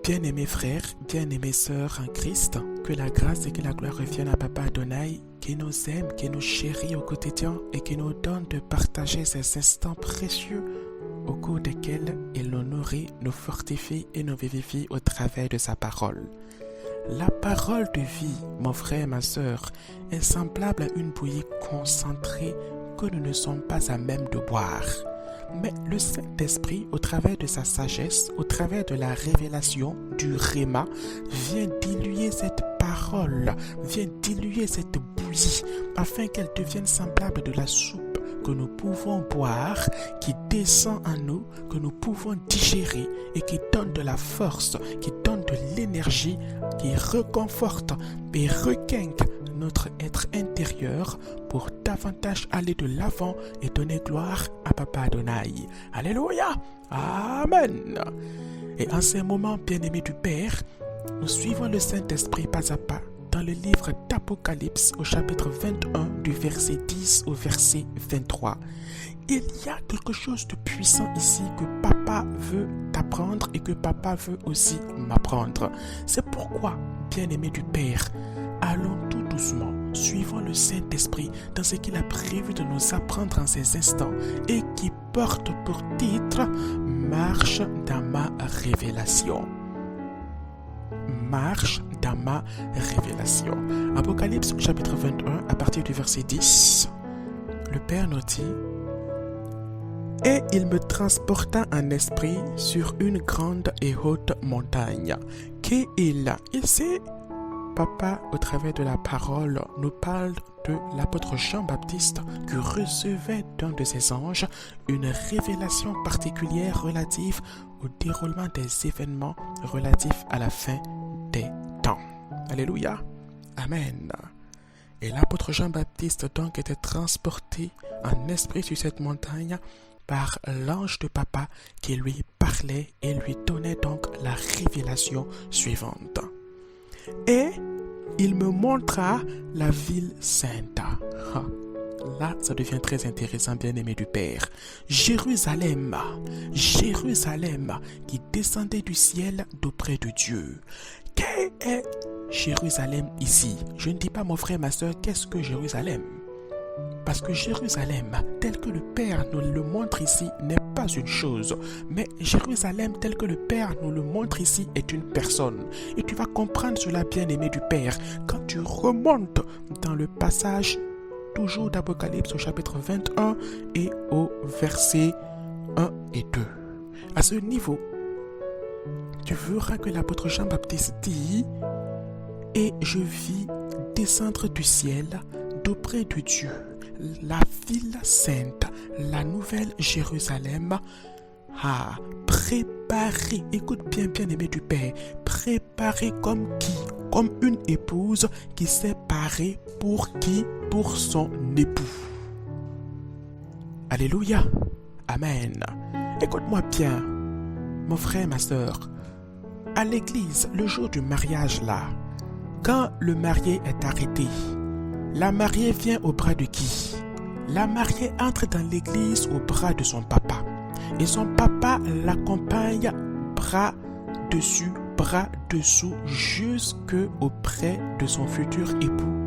Bien-aimés frères, bien-aimées sœurs en Christ, que la grâce et que la gloire reviennent à Papa Adonai, qui nous aime, qui nous chérit au quotidien et qui nous donne de partager ces instants précieux au cours desquels il nous nourrit, nous fortifie et nous vivifie au travers de sa parole. La parole de vie, mon frère et ma sœur, est semblable à une bouillie concentrée que nous ne sommes pas à même de boire. Mais le Saint-Esprit, au travers de sa sagesse, au travers de la révélation du Réma, vient diluer cette parole, vient diluer cette bouillie, afin qu'elle devienne semblable de la soupe que nous pouvons boire, qui descend en nous, que nous pouvons digérer et qui donne de la force, qui donne de l'énergie, qui réconforte et requinque notre être intérieur pour davantage aller de l'avant et donner gloire à Papa Adonai. Alléluia! Amen! Et en ces moments bien-aimés du Père, nous suivons le Saint-Esprit pas à pas dans le livre d'Apocalypse au chapitre 21 du verset 10 au verset 23. Il y a quelque chose de puissant ici que Papa veut t'apprendre et que Papa veut aussi m'apprendre. C'est pourquoi, bien-aimés du Père, allons tout doucement, suivons le Saint-Esprit dans ce qu'il a prévu de nous apprendre en ces instants et qui porte pour titre « Marche dans ma révélation ». Marche dans ma révélation. Apocalypse chapitre 21 à partir du verset 10. Le Père nous dit: Et il me transporta en esprit sur une grande et haute montagne. Ici, Papa, au travers de la parole, nous parle de l'apôtre Jean-Baptiste qui recevait d'un de ses anges une révélation particulière relative au déroulement des événements relatifs à la fin des temps. Alléluia. Amen. Et l'apôtre Jean-Baptiste donc était transporté en esprit sur cette montagne par l'ange de Papa qui lui parlait et lui donnait donc la révélation suivante. Et il me montra la ville sainte. Là, ça devient très intéressant, bien-aimé du Père. Jérusalem, Jérusalem qui descendait du ciel d'auprès de Dieu. Qu'est Jérusalem ici? Je ne dis pas, mon frère, ma soeur, qu'est-ce que Jérusalem? Parce que Jérusalem, tel que le Père nous le montre ici, n'est pas une chose. Mais Jérusalem, tel que le Père nous le montre ici, est une personne. Et tu vas comprendre cela, bien-aimé du Père, quand tu remontes dans le passage toujours d'Apocalypse au chapitre 21 et au verset 1 et 2. À ce niveau, tu verras que l'apôtre Jean-Baptiste dit: Et je vis descendre du ciel d'auprès de Dieu la ville sainte, la nouvelle Jérusalem, préparée, écoute bien, bien-aimé du Père, préparée comme qui? Comme une épouse qui s'est parée pour qui? Pour son époux. Alléluia. Amen. Écoute-moi bien, mon frère, ma soeur. À l'église, le jour du mariage là, quand le marié est arrêté, la mariée vient au bras de qui? La mariée entre dans l'église au bras de son papa. Et son papa l'accompagne bras dessus, bras dessous, jusque auprès de son futur époux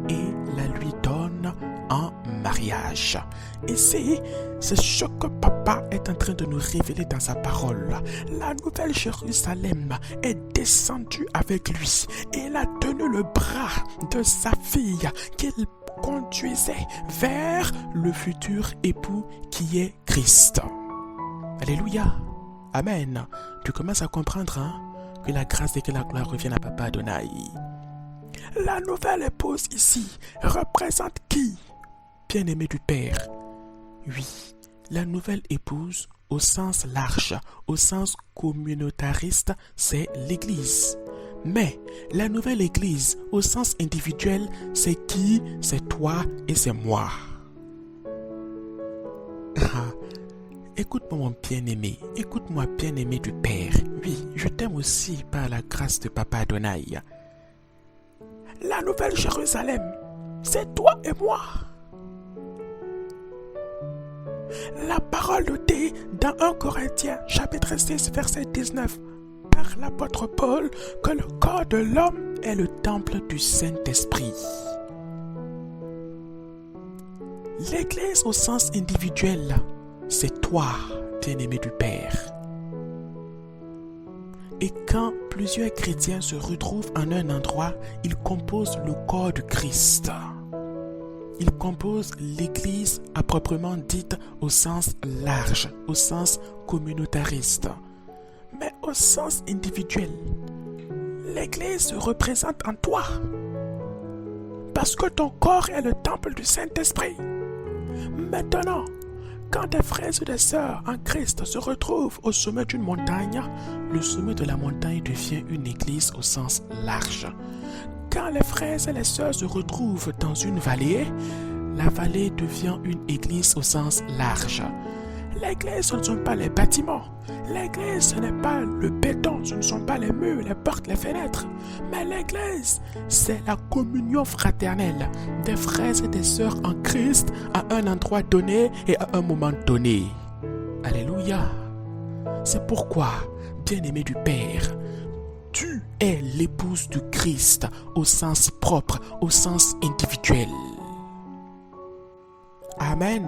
et la lui donne en mariage. Et c'est ce que Papa est en train de nous révéler dans sa parole. La nouvelle Jérusalem est descendue avec lui et elle a tenu le bras de sa fille qu'il conduisait vers le futur époux qui est Christ. Alléluia. Amen. Tu commences à comprendre, hein, que la grâce et que la gloire reviennent à Papa Adonai. La nouvelle épouse ici représente qui? Bien-aimé du Père. Oui, la nouvelle épouse au sens large, au sens communautariste, c'est l'Église. Mais la nouvelle Église au sens individuel, c'est qui? C'est toi et c'est moi. Écoute-moi, mon bien-aimé, écoute-moi, bien-aimé du Père. Oui, je t'aime aussi par la grâce de Papa Adonai. La nouvelle Jérusalem, c'est toi et moi. La parole nous dit dans 1 Corinthiens chapitre 6 verset 19: Par par l'apôtre Paul que le corps de l'homme est le temple du Saint-Esprit. L'Église au sens individuel, c'est toi, bien-aimé du Père. Et quand plusieurs chrétiens se retrouvent en un endroit, ils composent le corps de Christ. Ils composent l'Église à proprement dite au sens large, au sens communautariste. Mais au sens individuel, l'Église se représente en toi. Parce que ton corps est le temple du Saint-Esprit. Maintenant, quand des frères et des sœurs en Christ se retrouvent au sommet d'une montagne, le sommet de la montagne devient une église au sens large. Quand les frères et les sœurs se retrouvent dans une vallée, la vallée devient une église au sens large. L'église, ce ne sont pas les bâtiments. L'église, ce n'est pas le béton, ce ne sont pas les murs, les portes, les fenêtres. Mais l'église, c'est la communion fraternelle des frères et des sœurs en Christ à un endroit donné et à un moment donné. Alléluia. C'est pourquoi, bien-aimé du Père, tu es l'épouse du Christ au sens propre, au sens individuel. Amen.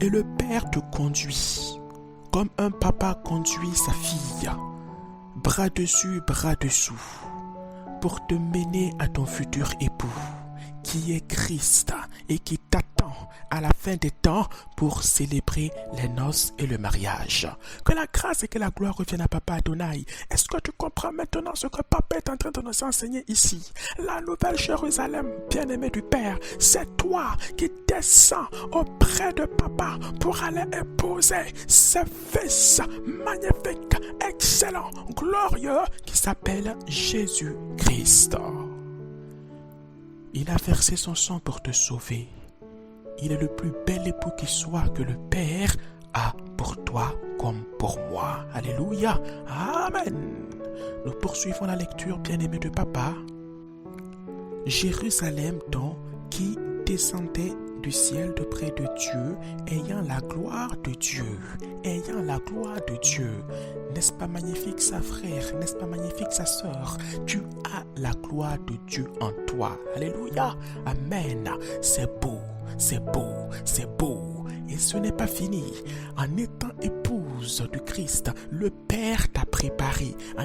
Et le Père te conduit, comme un papa conduit sa fille, bras dessus, bras dessous, pour te mener à ton futur époux, qui est Christ et qui t'attend à la fin des temps pour célébrer les noces et le mariage. Que la grâce et que la gloire reviennent à Papa Adonai. Est-ce que tu comprends maintenant ce que Papa est en train de nous enseigner ici? La nouvelle Jérusalem, bien-aimée du Père, c'est toi qui descends auprès de Papa pour aller épouser ce fils magnifique, excellent, glorieux qui s'appelle Jésus-Christ. Il a versé son sang pour te sauver. Il est le plus bel époux qui soit que le Père a pour toi comme pour moi. Alléluia. Amen. Nous poursuivons la lecture, bien-aimé de Papa. Jérusalem donc, qui descendait du ciel de près de Dieu, ayant la gloire de Dieu. Ayant la gloire de Dieu. N'est-ce pas magnifique, sa frère? N'est-ce pas magnifique, sa sœur? Tu as la gloire de Dieu en toi. Alléluia. Amen. C'est beau. C'est beau, c'est beau. Et ce n'est pas fini. En étant épouse du Christ, le Père t'a préparé. En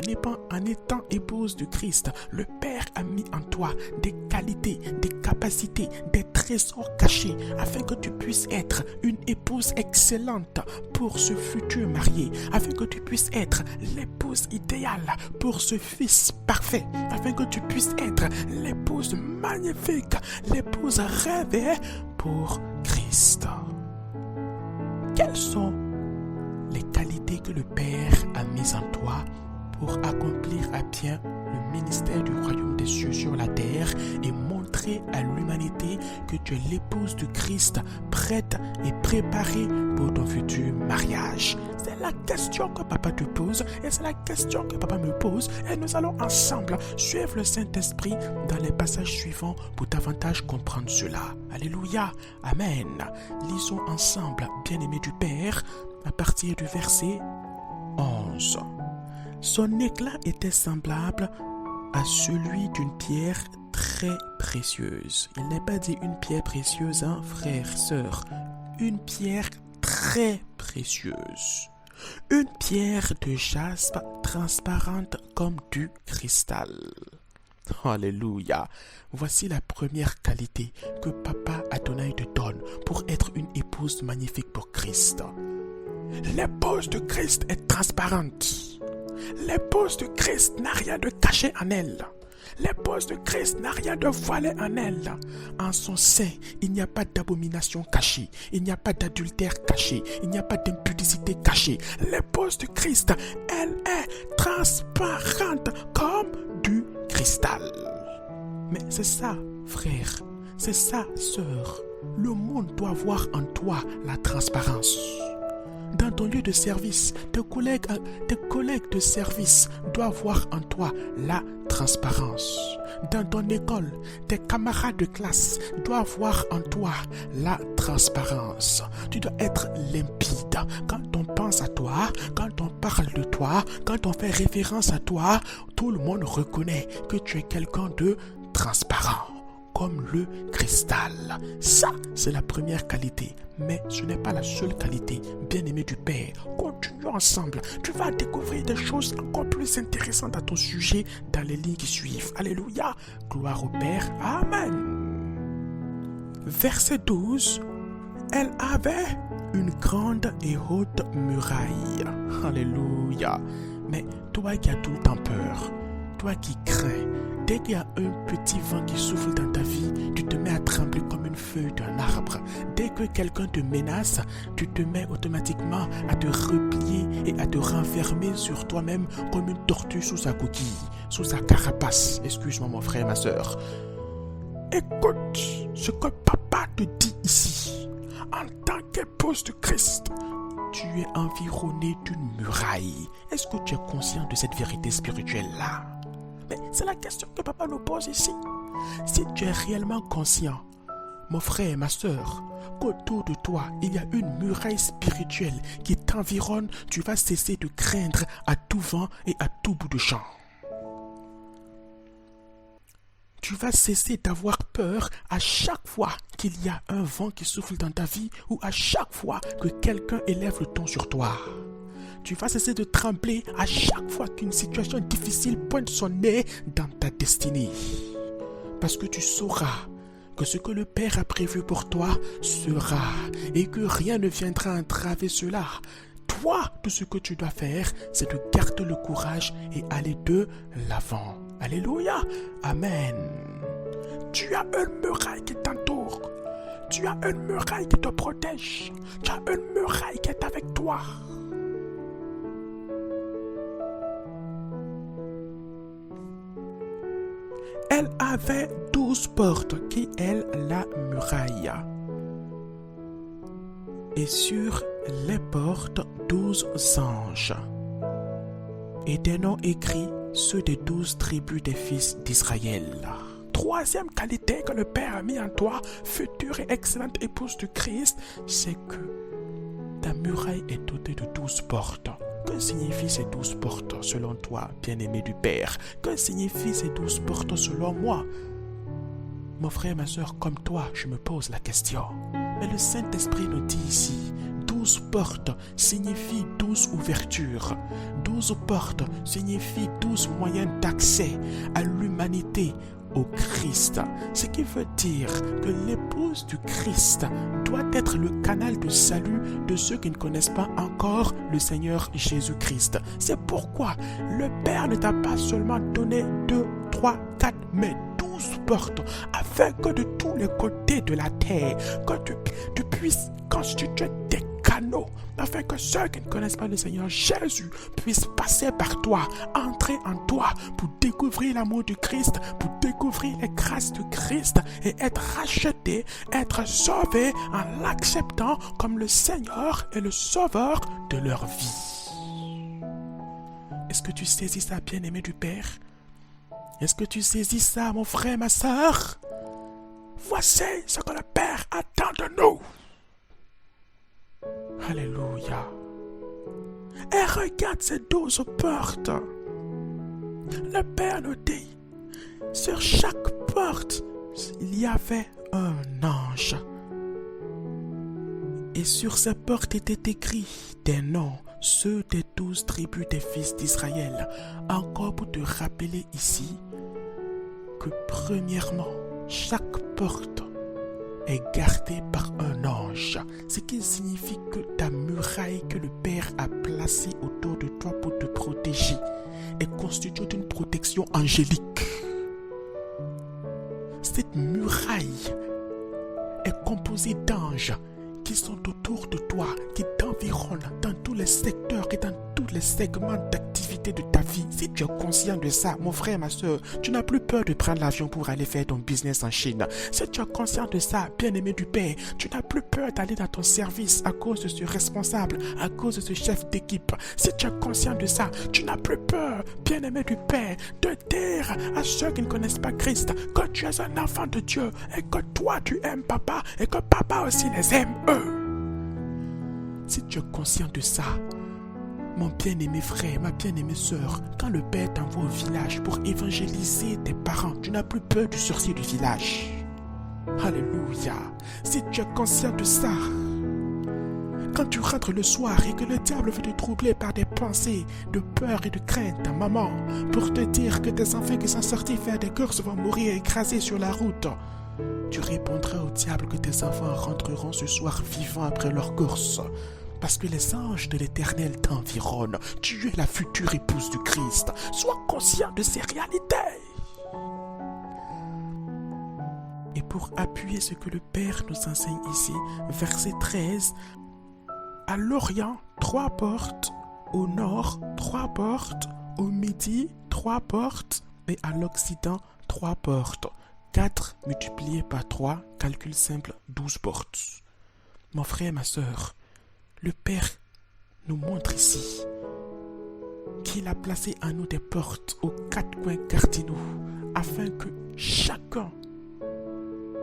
étant épouse du Christ, le Père a mis en toi des qualités, des capacités, des trésors cachés, afin que tu puisses être une épouse excellente pour ce futur marié, afin que tu puisses être l'épouse idéale pour ce fils parfait, afin que tu puisses être l'épouse magnifique, l'épouse rêvée pour Christ. Quelles sont les qualités que le Père a mises en toi pour accomplir à bien le ministère du royaume des cieux sur la terre et montrer à l'humanité que tu es l'épouse du Christ, prête et préparée pour ton futur mariage? C'est la question que Papa te pose et c'est la question que Papa me pose, et nous allons ensemble suivre le Saint-Esprit dans les passages suivants pour davantage comprendre cela. Alléluia. Amen. Lisons ensemble, bien-aimés du Père, à partir du verset 11. Son éclat était semblable à celui d'une pierre très précieuse. Il n'est pas dit une pierre précieuse, hein, frère, sœur. Une pierre très précieuse. Une pierre de jaspe transparente comme du cristal. Alléluia. Voici la première qualité que Papa Adonai te donne pour être une épouse magnifique pour Christ. L'épouse de Christ est transparente. L'épouse de Christ n'a rien de caché en elle. L'épouse de Christ n'a rien de voilé en elle. En son sein, il n'y a pas d'abomination cachée. Il n'y a pas d'adultère caché. Il n'y a pas d'impudicité cachée. L'épouse de Christ, elle est transparente comme du cristal. Mais c'est ça, frère. C'est ça, sœur. Le monde doit voir en toi la transparence. Dans ton lieu de service, tes collègues de service doivent voir en toi la transparence. transparence. Dans ton école, tes camarades de classe doivent voir en toi la transparence. Tu dois être limpide. Quand on pense à toi, quand on parle de toi, quand on fait référence à toi, tout le monde reconnaît que tu es quelqu'un de transparent, comme le cristal. Ça, c'est la première qualité. Mais ce n'est pas la seule qualité. Bien-aimé du Père, continuons ensemble. Tu vas découvrir des choses encore plus intéressantes à ton sujet dans les lignes qui suivent. Alléluia. Gloire au Père. Amen. Verset 12. Elle avait une grande et haute muraille. Alléluia. Mais toi qui as tout le temps peur, toi qui crains, dès qu'il y a un petit vent qui souffle dans ta vie, tu te mets à trembler comme une feuille d'un arbre. Dès que quelqu'un te menace, tu te mets automatiquement à te replier et à te renfermer sur toi-même comme une tortue sous sa coquille, sous sa carapace. Excuse-moi mon frère, ma soeur. Écoute ce que papa te dit ici. En tant qu'épouse de Christ, tu es environné d'une muraille. Est-ce que tu es conscient de cette vérité spirituelle-là? Mais c'est la question que papa nous pose ici. Si tu es réellement conscient, mon frère, ma soeur, qu'autour de toi, il y a une muraille spirituelle qui t'environne, tu vas cesser de craindre à tout vent et à tout bout de champ. Tu vas cesser d'avoir peur à chaque fois qu'il y a un vent qui souffle dans ta vie ou à chaque fois que quelqu'un élève le ton sur toi. Tu vas cesser de trembler à chaque fois qu'une situation difficile pointe son nez dans ta destinée. Parce que tu sauras que ce que le Père a prévu pour toi sera et que rien ne viendra entraver cela. Toi, tout ce que tu dois faire, c'est de garder le courage et aller de l'avant. Alléluia. Amen. Tu as une muraille qui t'entoure. Tu as une muraille qui te protège. Tu as une muraille qui est avec toi. Elle avait 12 portes qui est la muraille. Et sur les portes, 12 anges. Et des noms écrits, ceux des 12 tribus des fils d'Israël. Troisième qualité que le Père a mis en toi, future et excellente épouse de Christ, c'est que ta muraille est dotée de 12 portes. Que signifient ces 12 portes selon toi, bien-aimé du Père? Que signifient ces 12 portes selon moi? Mon frère, ma soeur, comme toi, je me pose la question. Mais le Saint-Esprit nous dit ici, 12 portes signifient 12 ouvertures. 12 portes signifient 12 moyens d'accès à l'humanité, au Christ. Ce qui veut dire que l'épouse du Christ doit être le canal de salut de ceux qui ne connaissent pas encore le Seigneur Jésus-Christ. C'est pourquoi le Père ne t'a pas seulement donné 2, 3, 4, mais 12 portes, afin que de tous les côtés de la terre, que tu puisses constituer des canaux, afin que ceux qui ne connaissent pas le Seigneur Jésus puissent passer par toi, entrer en toi pour découvrir l'amour du Christ, pour découvrir les grâces du Christ et être rachetés, être sauvés en l'acceptant comme le Seigneur et le Sauveur de leur vie. Est-ce que tu saisis ça, bien-aimé du Père? Est-ce que tu saisis ça, mon frère, ma soeur? Voici ce que le Père attend de nous. Alléluia. Et regarde ces 12 portes. Le Père nous dit, sur chaque porte, il y avait un ange. Et sur ces portes étaient écrits des noms, ceux des 12 tribus des fils d'Israël. Encore pour te rappeler ici que premièrement, chaque porte est gardée par un ange. Ce qui signifie que ta muraille que le Père a placée autour de toi pour te protéger est constituée d'une protection angélique. Cette muraille est composée d'anges qui sont autour de toi, qui t'environnent dans tous les secteurs et dans tous les segments d'activité de ta vie. vie, si tu es conscient de ça, mon frère, ma soeur, tu n'as plus peur de prendre l'avion pour aller faire ton business en Chine. Si tu es conscient de ça, bien-aimé du Père, tu n'as plus peur d'aller dans ton service à cause de ce responsable, à cause de ce chef d'équipe. Si tu es conscient de ça, tu n'as plus peur, bien-aimé du Père, de dire à ceux qui ne connaissent pas Christ que tu es un enfant de Dieu et que toi tu aimes papa et que papa aussi les aime eux. Si tu es conscient de ça, mon bien-aimé frère, ma bien-aimée sœur, quand le Père t'envoie au village pour évangéliser tes parents, tu n'as plus peur du sorcier du village. Alléluia. Si tu es conscient de ça, quand tu rentres le soir et que le diable veut te troubler par des pensées de peur et de crainte, maman, pour te dire que tes enfants qui sont sortis faire des courses vont mourir écrasés sur la route, tu répondras au diable que tes enfants rentreront ce soir vivants après leur course. Parce que les anges de l'Éternel t'environnent. Tu es la future épouse du Christ. Sois conscient de ces réalités. Et pour appuyer ce que le Père nous enseigne ici, verset 13, à l'Orient, 3 portes, au Nord, 3 portes, au Midi, 3 portes, et à l'Occident, 3 portes. 4 multiplié par 3, calcul simple, 12 portes. Mon frère, ma soeur, le Père nous montre ici qu'il a placé en nous des portes aux 4 coins cardinaux afin que chacun,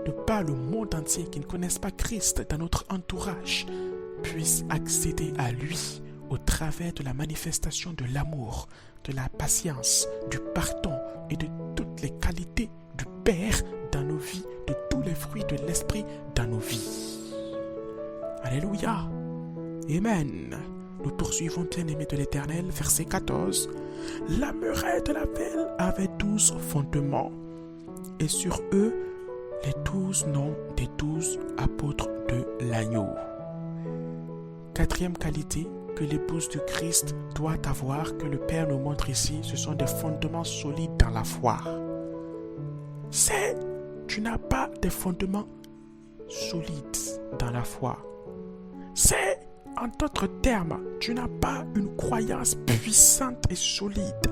de par le monde entier qui ne connaisse pas Christ dans notre entourage, puisse accéder à lui au travers de la manifestation de l'amour, de la patience, du pardon et de toutes les qualités du Père dans nos vies, de tous les fruits de l'Esprit dans nos vies. Alléluia. Amen. Nous poursuivons, bien-aimés de l'Éternel, verset 14. La muraille de la ville avait 12 fondements, et sur eux, les 12 noms des 12 apôtres de l'agneau. 4e qualité que l'épouse du Christ doit avoir, que le Père nous montre ici, ce sont des fondements solides dans la foi. C'est, tu n'as pas de fondements solides dans la foi. C'est, en d'autres termes, tu n'as pas une croyance puissante et solide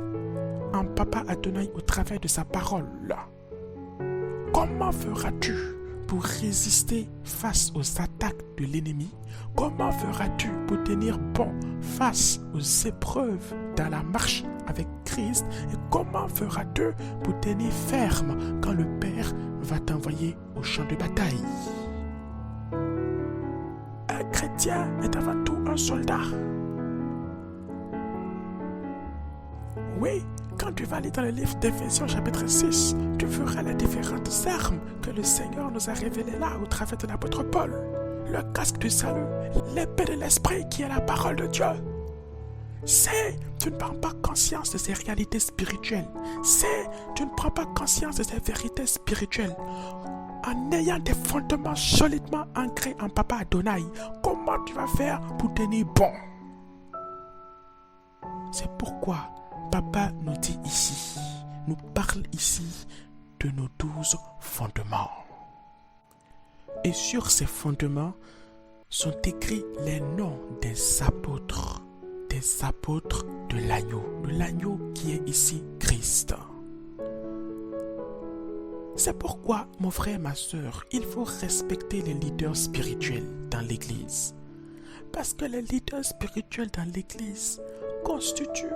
en Papa Adonai au travers de sa parole. Comment feras-tu pour résister face aux attaques de l'ennemi? Comment feras-tu pour tenir bon face aux épreuves dans la marche avec Christ? Et comment feras-tu pour tenir ferme quand le Père va t'envoyer au champ de bataille? Un chrétien est avant tout un soldat. Oui, quand tu vas aller dans le livre d'Éphésiens chapitre 6, tu verras les différentes armes que le Seigneur nous a révélées là au travers de l'apôtre Paul. Le casque du salut, l'épée de l'esprit qui est la parole de Dieu. C'est, tu ne prends pas conscience de ces réalités spirituelles. C'est, tu ne prends pas conscience de ces vérités spirituelles. En ayant des fondements solidement ancrés en Papa Adonai, comment tu vas faire pour tenir bon? C'est pourquoi Papa nous dit ici, nous parle ici de nos 12 fondements. Et sur ces fondements sont écrits les noms des apôtres de l'agneau qui est ici Christ. C'est pourquoi, mon frère, ma soeur, il faut respecter les leaders spirituels dans l'Église. Parce que les leaders spirituels dans l'Église constituent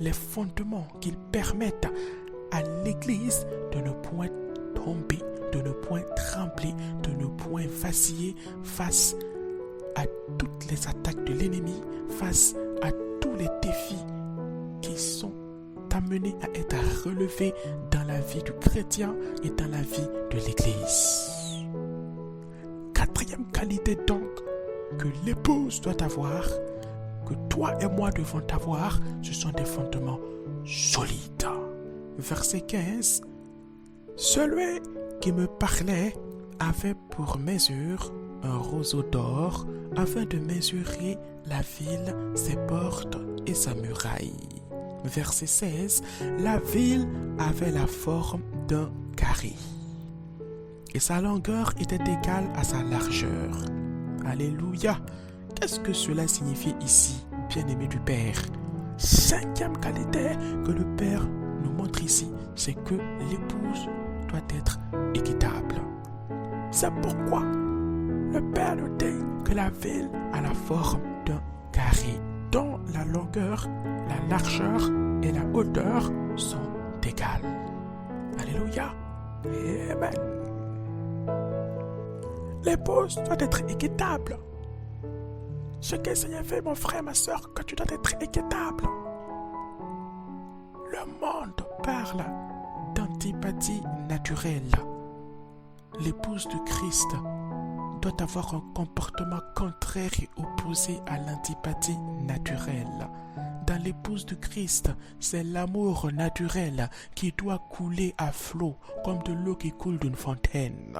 les fondements qui permettent à l'Église de ne point tomber, de ne point trembler, de ne point vaciller face à toutes les attaques de l'ennemi, face à tous les défis qui sont amenés à être relevés dans la vie du chrétien et dans la vie de l'Église. 4e qualité donc que l'épouse doit avoir, que toi et moi devons avoir, ce sont des fondements solides. Verset 15. Celui qui me parlait avait pour mesure un roseau d'or afin de mesurer la ville, ses portes et sa muraille. Verset 16. La ville avait la forme d'un carré et sa longueur était égale à sa largeur. Alléluia! Qu'est-ce que cela signifie ici, bien-aimé du Père? cinquième qualité que le Père nous montre ici, c'est que l'épouse doit être équitable. C'est pourquoi le Père nous dit que la ville a la forme d'un carré, dont la longueur, la largeur et la hauteur sont égales. Alléluia. Amen. L'épouse doit être équitable. Ce que le Seigneur fait, mon frère, ma soeur, que tu dois être équitable. Le monde parle d'antipathie naturelle. L'épouse de Christ doit avoir un comportement contraire et opposé à l'antipathie naturelle. Dans l'épouse de Christ, c'est l'amour naturel qui doit couler à flot comme de l'eau qui coule d'une fontaine.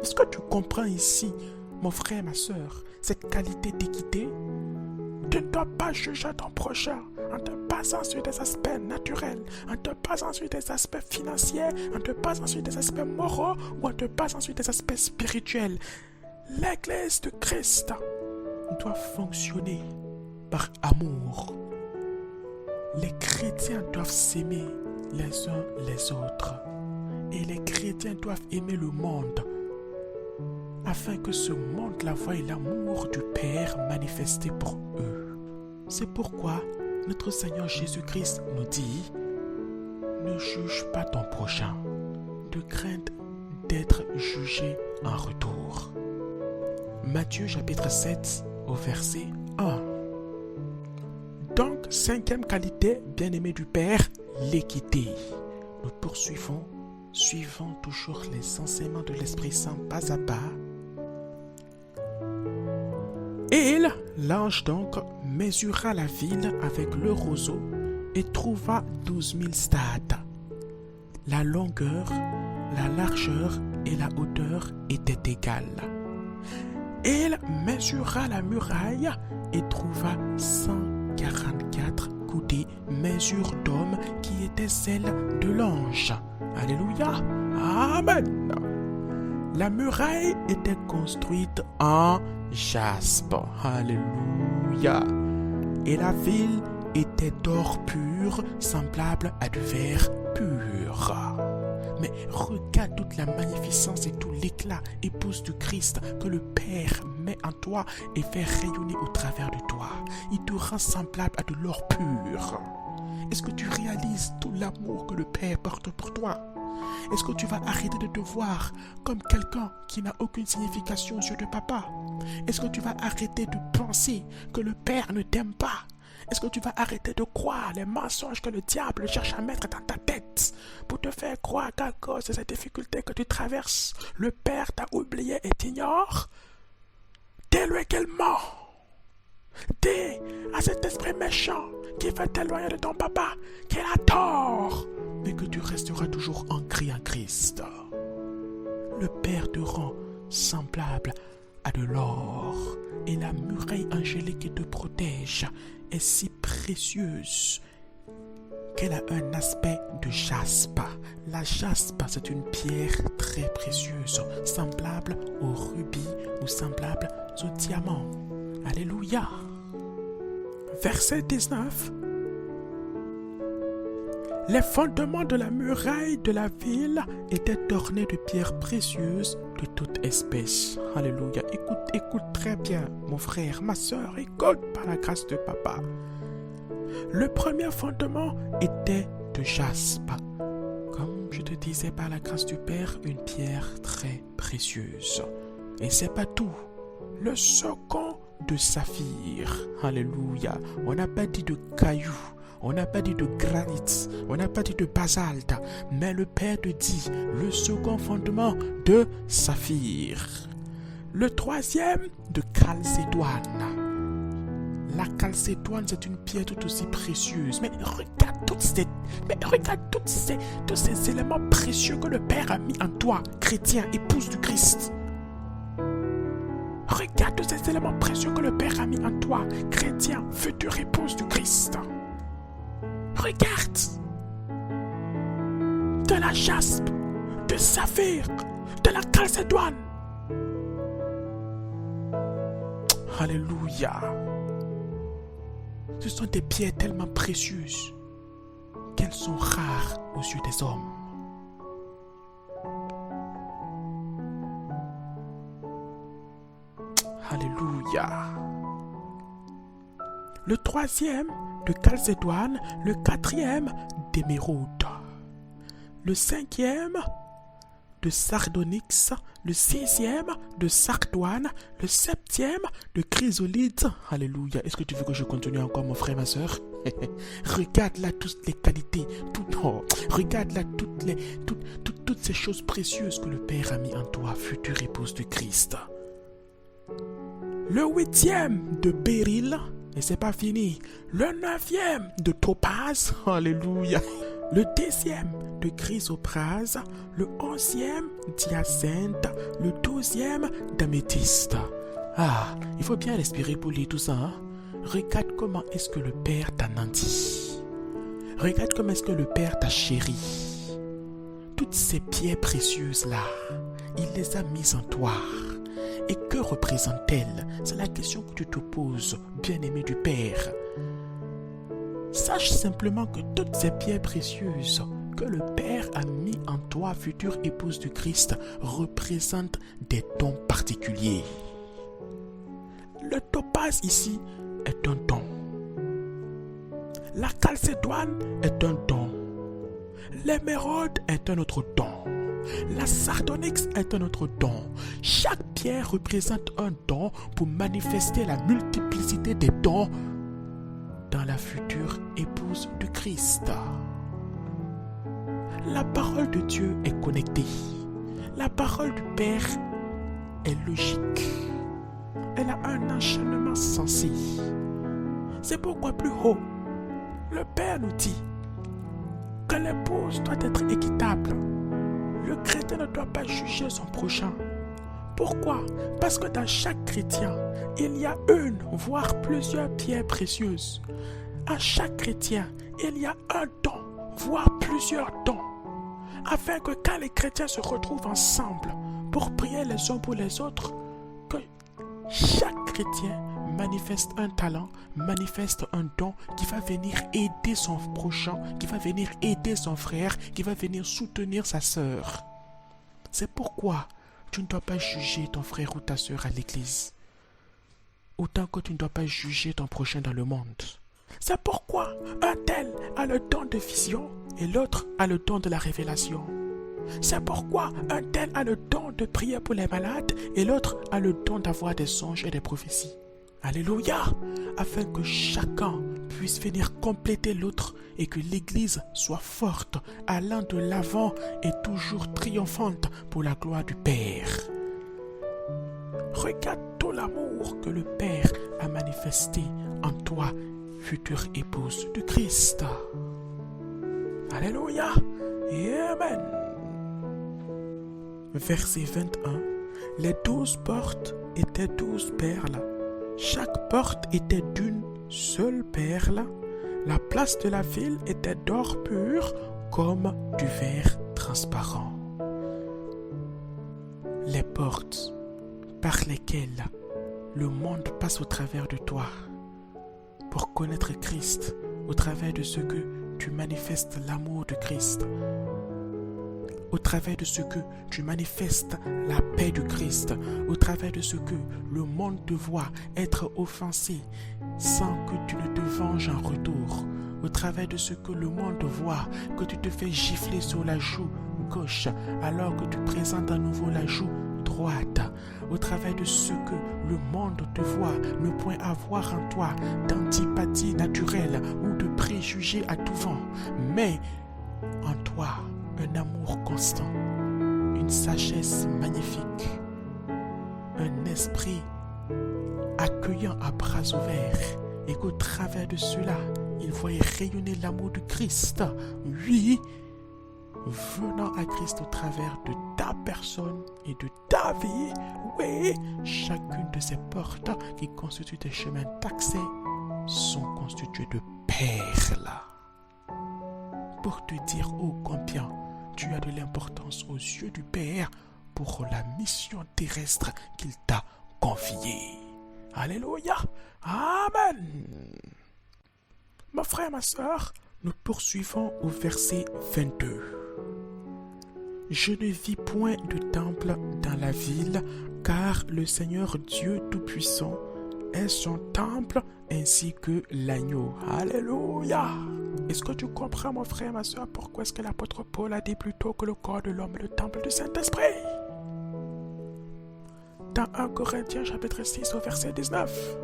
Est-ce que tu comprends ici, mon frère, ma soeur, cette qualité d'équité? Tu ne dois pas juger ton prochain en te basant sur des aspects naturels, en te basant sur des aspects financiers, en te basant sur des aspects moraux ou en te basant sur des aspects spirituels. L'Église de Christ doit fonctionner par amour. Les chrétiens doivent s'aimer les uns les autres. Et les chrétiens doivent aimer le monde afin que ce monde-là voie l'amour du Père manifesté pour eux. C'est pourquoi notre Seigneur Jésus-Christ nous dit: ne juge pas ton prochain, de crainte d'être jugé en retour. Matthieu chapitre 7 au verset 1. Donc, cinquième qualité, bien-aimé du Père, l'équité. Nous poursuivons, suivant toujours les enseignements de l'Esprit Saint pas à pas. Et l'ange donc, mesura la ville avec le roseau et trouva 12 000 stades. La longueur, la largeur et la hauteur étaient égales. Et il mesura la muraille et trouva 144 coudées, mesure d'homme qui était celle de l'ange. Alléluia. Amen. La muraille était construite en jaspe. Alléluia. Et la ville était d'or pur, semblable à du verre pur. Mais regarde toute la magnificence et tout l'éclat, épouse du Christ, que le Père met en toi et fait rayonner au travers de toi. Il te rend semblable à de l'or pur. Est-ce que tu réalises tout l'amour que le Père porte pour toi? Est-ce que tu vas arrêter de te voir comme quelqu'un qui n'a aucune signification aux yeux de papa? Est-ce que tu vas arrêter de penser que le Père ne t'aime pas? Est-ce que tu vas arrêter de croire les mensonges que le diable cherche à mettre dans ta tête pour te faire croire qu'à cause de ces difficultés que tu traverses, le Père t'a oublié et t'ignore? Dis-lui également. Dis à cet esprit méchant qui veut t'éloigner de ton papa qu'il a tort, mais que tu resteras toujours ancré en Christ. Le Père te rend semblable à de l'or et la muraille angélique qui te protège est si précieuse qu'elle a un aspect de jaspe. La jaspe, c'est une pierre très précieuse, semblable au rubis ou semblable au diamant. Alléluia. Verset 19. Les fondements de la muraille de la ville étaient ornés de pierres précieuses de toute espèce. Alléluia. Écoute très bien, mon frère, ma soeur, écoute par la grâce de papa. Le premier fondement était de jaspe. Comme je te disais, par la grâce du Père, une pierre très précieuse. Et c'est pas tout. Le second de saphir. Alléluia. On n'a pas dit de cailloux. On n'a pas dit de granit, on n'a pas dit de basalte, mais le Père te dit le second fondement de saphir. Le troisième de chalcédoine. La chalcédoine, c'est une pierre tout aussi précieuse. Mais regarde tous ces éléments précieux que le Père a mis en toi, chrétien, épouse du Christ. Regarde tous ces éléments précieux que le Père a mis en toi, chrétien, future épouse du Christ. Regarde, de la jaspe, de saphir, de la chalcédoine. Alléluia. Ce sont des pierres tellement précieuses qu'elles sont rares aux yeux des hommes. Alléluia. Le troisième de calcédoine, le quatrième d'émeraude, le cinquième de sardonyx, le sixième de sardoine, le septième de chrysolite. Alléluia. Est-ce que tu veux que je continue encore, mon frère, ma soeur? Regarde là toutes les qualités, regarde là toutes ces choses précieuses que le Père a mis en toi, future épouse de Christ. Le huitième de béryl, et c'est pas fini. Le neuvième de topaz, alléluia. Le dixième de chrysoprase, le onzième d'hyacinthe, le douzième d'améthyste. Ah, il faut bien respirer pour lire tout ça. Hein? Regarde comment est-ce que le Père t'a nanti. Regarde comment est-ce que le Père t'a chéri. Toutes ces pierres précieuses-là, il les a mises en toi. Et que représentent-elles? C'est la question que tu te poses, bien-aimé du Père. Sache simplement que toutes ces pierres précieuses que le Père a mis en toi, future épouse du Christ, représentent des dons particuliers. Le topaz ici est un don. La calcédoine est un don. L'émeraude est un autre don. La sardonyx est un autre don. Chaque pierre représente un don pour manifester la multiplicité des dons dans la future épouse du Christ. La parole de Dieu est connectée. La parole du Père est logique. Elle a un enchaînement sensé. C'est pourquoi plus haut, le Père nous dit que l'épouse doit être équitable. Le chrétien ne doit pas juger son prochain. Pourquoi? Parce que dans chaque chrétien, il y a une, voire plusieurs pierres précieuses. À chaque chrétien, il y a un don, voire plusieurs dons. Afin que quand les chrétiens se retrouvent ensemble pour prier les uns pour les autres, que chaque chrétien manifeste un talent, manifeste un don qui va venir aider son prochain, qui va venir aider son frère, qui va venir soutenir sa sœur. C'est pourquoi tu ne dois pas juger ton frère ou ta sœur à l'église, autant que tu ne dois pas juger ton prochain dans le monde. C'est pourquoi un tel a le don de vision et l'autre a le don de la révélation. C'est pourquoi un tel a le don de prier pour les malades et l'autre a le don d'avoir des songes et des prophéties. Alléluia! Afin que chacun puisse venir compléter l'autre et que l'Église soit forte, allant de l'avant et toujours triomphante pour la gloire du Père. Regarde tout l'amour que le Père a manifesté en toi, future épouse de Christ. Alléluia et Amen. Verset 21. Les 12 portes étaient 12 perles. Chaque porte était d'une seule perle. La place de la ville était d'or pur comme du verre transparent. Les portes par lesquelles le monde passe au travers de toi pour connaître Christ, au travers de ce que tu manifestes l'amour de Christ, au travers de ce que tu manifestes la paix du Christ, au travers de ce que le monde te voit être offensé sans que tu ne te venges en retour, au travers de ce que le monde voit, que tu te fais gifler sur la joue gauche alors que tu présentes à nouveau la joue droite, au travers de ce que le monde te voit, ne point avoir en toi d'antipathie naturelle ou de préjugés à tout vent, mais en toi un amour constant, une sagesse magnifique, un esprit accueillant à bras ouverts, et qu'au travers de cela, il voyait rayonner l'amour de Christ. Oui, venant à Christ au travers de ta personne et de ta vie. Oui, chacune de ces portes qui constituent des chemins d'accès sont constituées de perles. Pour te dire ô combien tu as de l'importance aux yeux du Père pour la mission terrestre qu'il t'a confiée. Alléluia. Amen. Mon frère, ma soeur, nous poursuivons au verset 22. Je ne vis point de temple dans la ville, car le Seigneur Dieu Tout-Puissant est son temple ainsi que l'agneau. Alléluia! Est-ce que tu comprends, mon frère, ma soeur, pourquoi est-ce que l'apôtre Paul a dit plutôt que le corps de l'homme est le temple du Saint-Esprit? Dans 1 Corinthiens chapitre 6 au verset 19.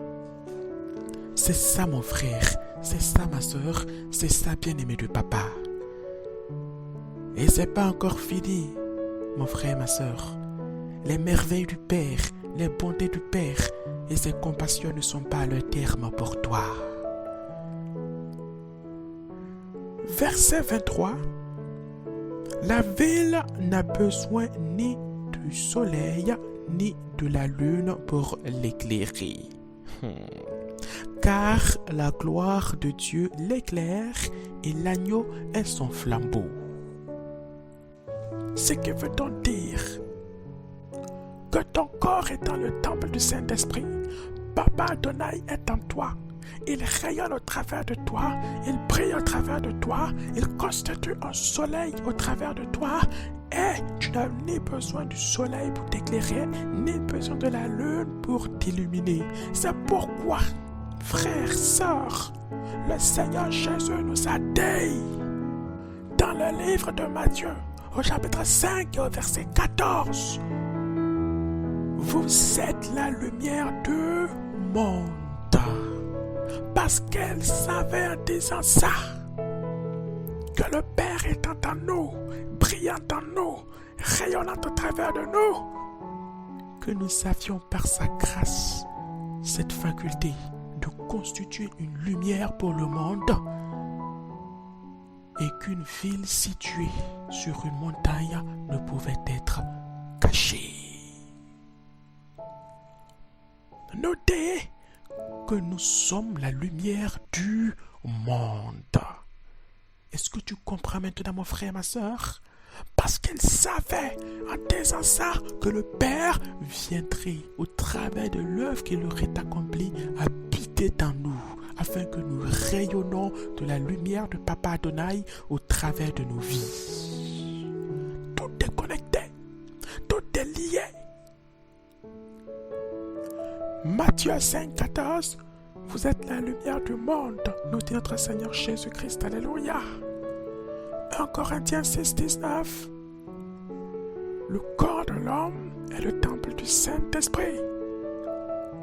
C'est ça, mon frère, c'est ça, ma soeur, c'est ça, bien-aimé de papa. Et c'est pas encore fini, mon frère, ma soeur. Les merveilles du Père, les bontés du Père et ses compassions ne sont pas à leur terme pour toi. Verset 23. La ville n'a besoin ni du soleil ni de la lune pour l'éclairer. Car la gloire de Dieu l'éclaire et l'agneau est son flambeau. Ce que veut-on dire? Que ton corps est dans le temple du Saint-Esprit. Papa Adonai est en toi. Il rayonne au travers de toi. Il brille au travers de toi. Il constitue un soleil au travers de toi. Et tu n'as ni besoin du soleil pour t'éclairer, ni besoin de la lune pour t'illuminer. C'est pourquoi, frères, sœurs, le Seigneur Jésus nous a dit dans le livre de Matthieu, au chapitre 5 et au verset 14, vous êtes la lumière du monde. Parce qu'elle savait en disant ça, que le Père étant en nous, brillant en nous, rayonnant au travers de nous, que nous avions par sa grâce cette faculté de constituer une lumière pour le monde et qu'une ville située sur une montagne ne pouvait être cachée. Notez que nous sommes la lumière du monde. Est-ce que tu comprends maintenant, mon frère, ma soeur? Parce qu'elle savait, en disant ça, que le Père viendrait, au travers de l'œuvre qu'il aurait accomplie, habiter en nous, afin que nous rayonnons de la lumière de Papa Adonai au travers de nos vies. Tout est connecté, tout est lié. Matthieu 5, 14, vous êtes la lumière du monde, nous dit notre Seigneur Jésus-Christ, alléluia. 1 Corinthiens 6, 19, le corps de l'homme est le temple du Saint-Esprit,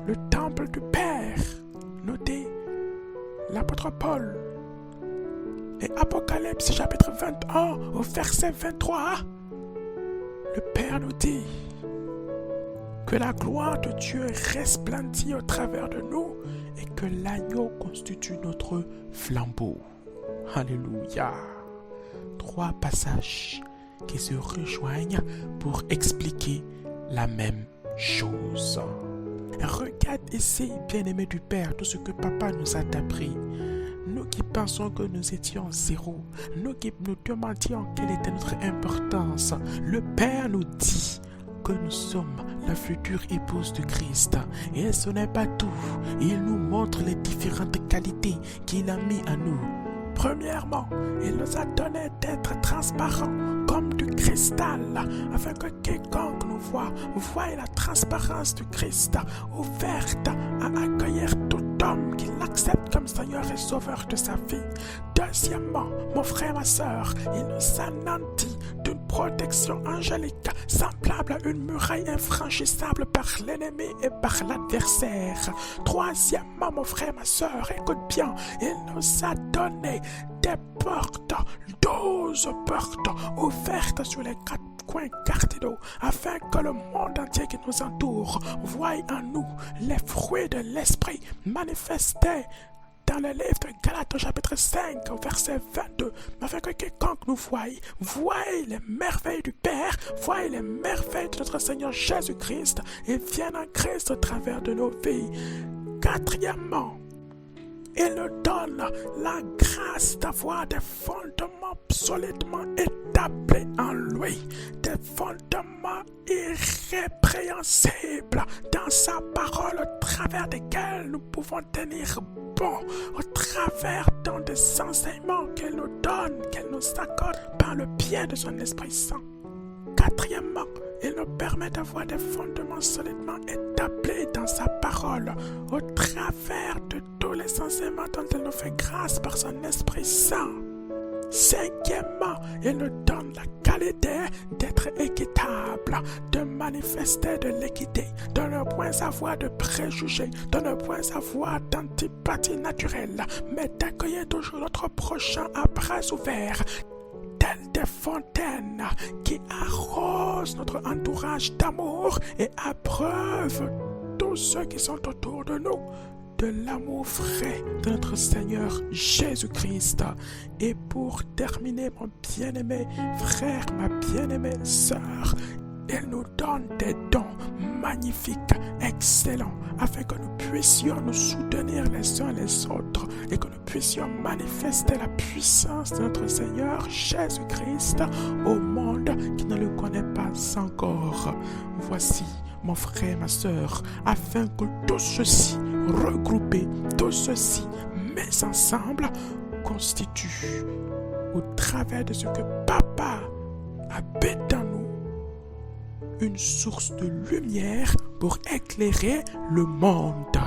le temple du Père, nous dit l'apôtre Paul. Et Apocalypse chapitre 21 au verset 23, le Père nous dit que la gloire de Dieu resplendit au travers de nous et que l'agneau constitue notre flambeau. Alléluia. 3 passages qui se rejoignent pour expliquer la même chose. Regarde ici, bien-aimé du Père, tout ce que Papa nous a appris. Nous qui pensons que nous étions zéro, nous qui nous demandions quelle était notre importance, le Père nous dit que nous sommes la future épouse de Christ. Et ce n'est pas tout. Il nous montre les différentes qualités qu'il a mis à nous. Premièrement, il nous a donné d'être transparents comme du cristal, afin que quiconque nous voit la transparence du Christ, ouverte à accueillir tout homme qui l'accepte comme Seigneur et Sauveur de sa vie. Deuxièmement, mon frère, ma soeur, il nous a nanti d'une protection angélique semblable à une muraille infranchissable par l'ennemi et par l'adversaire. Troisièmement, mon frère, ma soeur, écoute bien, il nous a donné des portes, 12 portes ouvertes sur les 4 coins cardinaux, afin que le monde entier qui nous entoure voie en nous les fruits de l'esprit manifestés dans le livre de Galates chapitre 5 verset 22, afin que quiconque nous voie les merveilles du Père, voie les merveilles de notre Seigneur Jésus-Christ et vienne en Christ au travers de nos vies. Quatrièmement, il nous donne la grâce d'avoir des fondements solidement établis établis en lui, des fondements irrépréhensibles dans sa parole au travers desquels nous pouvons tenir bon, au travers dans des enseignements qu'elle nous donne, qu'elle nous accorde par le biais de son Esprit Saint. Quatrièmement, il nous permet d'avoir des fondements solidement établis dans sa parole, au travers de tous les enseignements dont elle nous fait grâce par son Esprit Saint. Cinquièmement, il nous donne la qualité d'être équitable, de manifester de l'équité, de ne point avoir de préjugés, de ne point avoir d'antipathie naturelle, mais d'accueillir toujours notre prochain à bras ouverts, telles des fontaines qui arrosent notre entourage d'amour et abreuvent tous ceux qui sont autour de nous de l'amour vrai de notre Seigneur Jésus-Christ. Et pour terminer, mon bien-aimé frère, ma bien-aimée sœur, il nous donne des dons magnifiques, excellents, afin que nous puissions nous soutenir les uns les autres et que nous puissions manifester la puissance de notre Seigneur Jésus-Christ au monde qui ne le connaît pas encore. Voici, mon frère, ma sœur, afin que tout ceci regroupé, tout ceci mis ensemble constitue, au travers de ce que Papa habite en nous, une source de lumière pour éclairer le monde.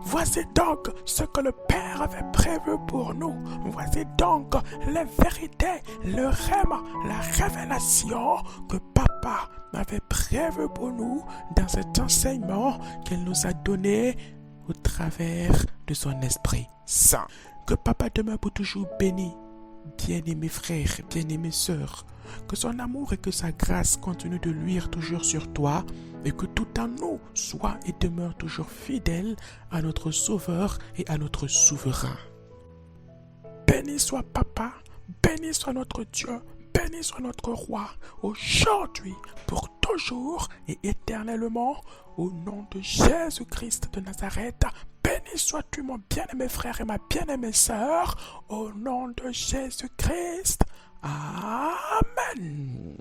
Voici donc ce que le Père avait prévu pour nous. Voici donc les vérités, le rêve, la révélation que Papa avait prévu pour nous dans cet enseignement qu'il nous a donné au travers de son Esprit Saint. Que Papa demeure pour toujours béni, bien-aimés frères, bien-aimées sœurs. Que son amour et que sa grâce continuent de luire toujours sur toi et que tout en nous soit et demeure toujours fidèle à notre Sauveur et à notre Souverain. Béni soit Papa, béni soit notre Dieu, béni soit notre Roi, aujourd'hui, pour toujours et éternellement, au nom de Jésus-Christ de Nazareth. Béni sois-tu, mon bien-aimé frère et ma bien-aimée sœur, au nom de Jésus-Christ. Amen.